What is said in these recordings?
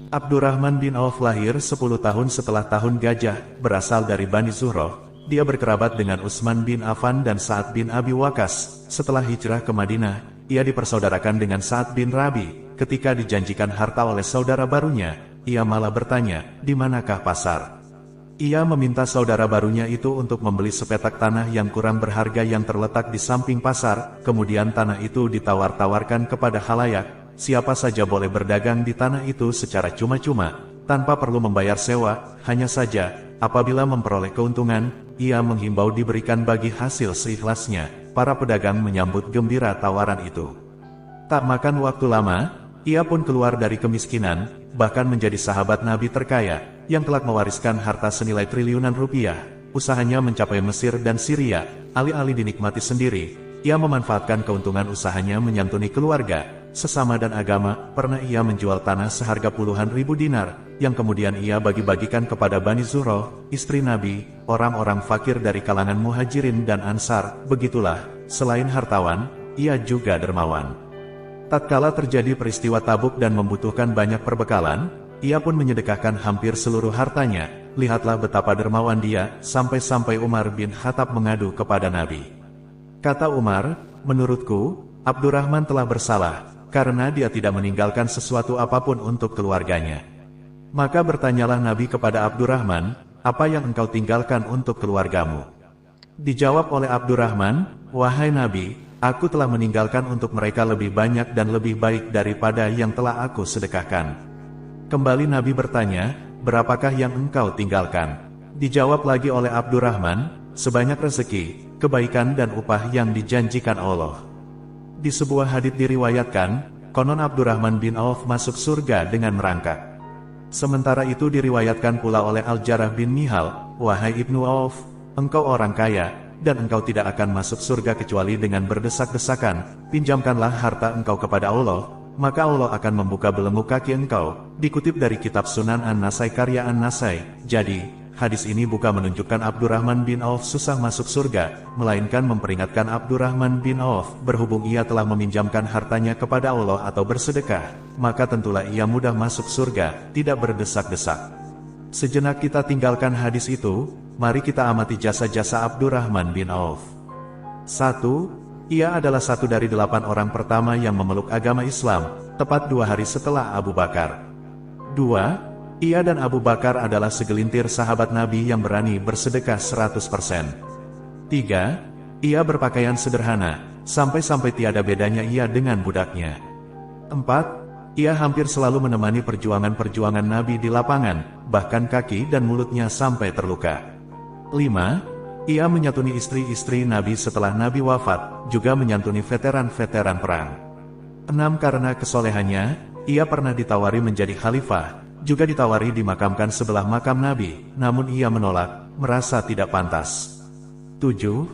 Abdurrahman bin Auf lahir 10 tahun setelah tahun gajah, berasal dari Bani Zuhroh. Dia berkerabat dengan Utsman bin Affan dan Sa'ad bin Abi Waqqas. Setelah hijrah ke Madinah, ia dipersaudarakan dengan Sa'ad bin Rabi. Ketika dijanjikan harta oleh saudara barunya, ia malah bertanya, "Di manakah pasar?" Ia meminta saudara barunya itu untuk membeli sepetak tanah yang kurang berharga yang terletak di samping pasar, kemudian tanah itu ditawar-tawarkan kepada khalayak. Siapa saja boleh berdagang di tanah itu secara cuma-cuma, tanpa perlu membayar sewa, hanya saja, apabila memperoleh keuntungan, ia menghimbau diberikan bagi hasil seikhlasnya. Para pedagang menyambut gembira tawaran itu. Tak makan waktu lama, ia pun keluar dari kemiskinan, bahkan menjadi sahabat Nabi terkaya, yang kelak mewariskan harta senilai triliunan rupiah. Usahanya mencapai Mesir dan Syria, alih-alih dinikmati sendiri, ia memanfaatkan keuntungan usahanya menyantuni keluarga, sesama dan agama. Pernah ia menjual tanah seharga puluhan ribu dinar, yang kemudian ia bagi-bagikan kepada Bani Zuhroh, istri Nabi, orang-orang fakir dari kalangan Muhajirin dan Ansar. Begitulah, selain hartawan, ia juga dermawan. Tatkala terjadi peristiwa Tabuk dan membutuhkan banyak perbekalan, ia pun menyedekahkan hampir seluruh hartanya. Lihatlah betapa dermawan dia, sampai-sampai Umar bin Khattab mengadu kepada Nabi. Kata Umar, "Menurutku, Abdurrahman telah bersalah, karena dia tidak meninggalkan sesuatu apapun untuk keluarganya." Maka bertanyalah Nabi kepada Abdurrahman, "Apa yang engkau tinggalkan untuk keluargamu?" Dijawab oleh Abdurrahman, "Wahai Nabi, aku telah meninggalkan untuk mereka lebih banyak dan lebih baik daripada yang telah aku sedekahkan." Kembali Nabi bertanya, "Berapakah yang engkau tinggalkan?" Dijawab lagi oleh Abdurrahman, "Sebanyak rezeki, kebaikan dan upah yang dijanjikan Allah." Di sebuah hadits diriwayatkan, konon Abdurrahman bin Auf masuk surga dengan merangkak. Sementara itu diriwayatkan pula oleh Al-Jarrah bin Mihal, "Wahai Ibnu Auf, engkau orang kaya, dan engkau tidak akan masuk surga kecuali dengan berdesak-desakan. Pinjamkanlah harta engkau kepada Allah, maka Allah akan membuka belenggu kaki engkau." Dikutip dari kitab Sunan An-Nasai karya An-Nasai. Jadi, hadis ini bukan menunjukkan Abdurrahman bin Auf susah masuk surga, melainkan memperingatkan Abdurrahman bin Auf, berhubung ia telah meminjamkan hartanya kepada Allah atau bersedekah, maka tentulah ia mudah masuk surga, tidak berdesak-desak. Sejenak kita tinggalkan hadis itu, mari kita amati jasa-jasa Abdurrahman bin Auf. 1. Ia adalah satu dari 8 orang pertama yang memeluk agama Islam, tepat 2 hari setelah Abu Bakar. 2. Ia dan Abu Bakar adalah segelintir sahabat Nabi yang berani bersedekah 100%. 3. Ia berpakaian sederhana, sampai-sampai tiada bedanya ia dengan budaknya. 4. Ia hampir selalu menemani perjuangan-perjuangan Nabi di lapangan, bahkan kaki dan mulutnya sampai terluka. 5. Ia menyantuni istri-istri Nabi setelah Nabi wafat, juga menyantuni veteran-veteran perang. 6. Karena kesolehannya, ia pernah ditawari menjadi khalifah, juga ditawari dimakamkan sebelah makam Nabi, namun ia menolak, merasa tidak pantas. 7.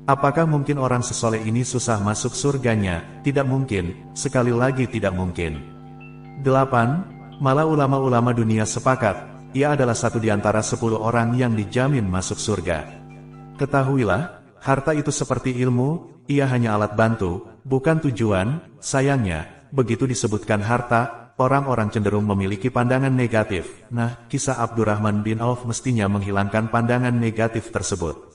Apakah mungkin orang sesoleh ini susah masuk surganya? Tidak mungkin, sekali lagi tidak mungkin. 8. Malah ulama-ulama dunia sepakat, ia adalah satu di antara 10 orang yang dijamin masuk surga. Ketahuilah, harta itu seperti ilmu, ia hanya alat bantu, bukan tujuan. Sayangnya, begitu disebutkan harta, orang-orang cenderung memiliki pandangan negatif. Nah, kisah Abdurrahman bin Auf mestinya menghilangkan pandangan negatif tersebut.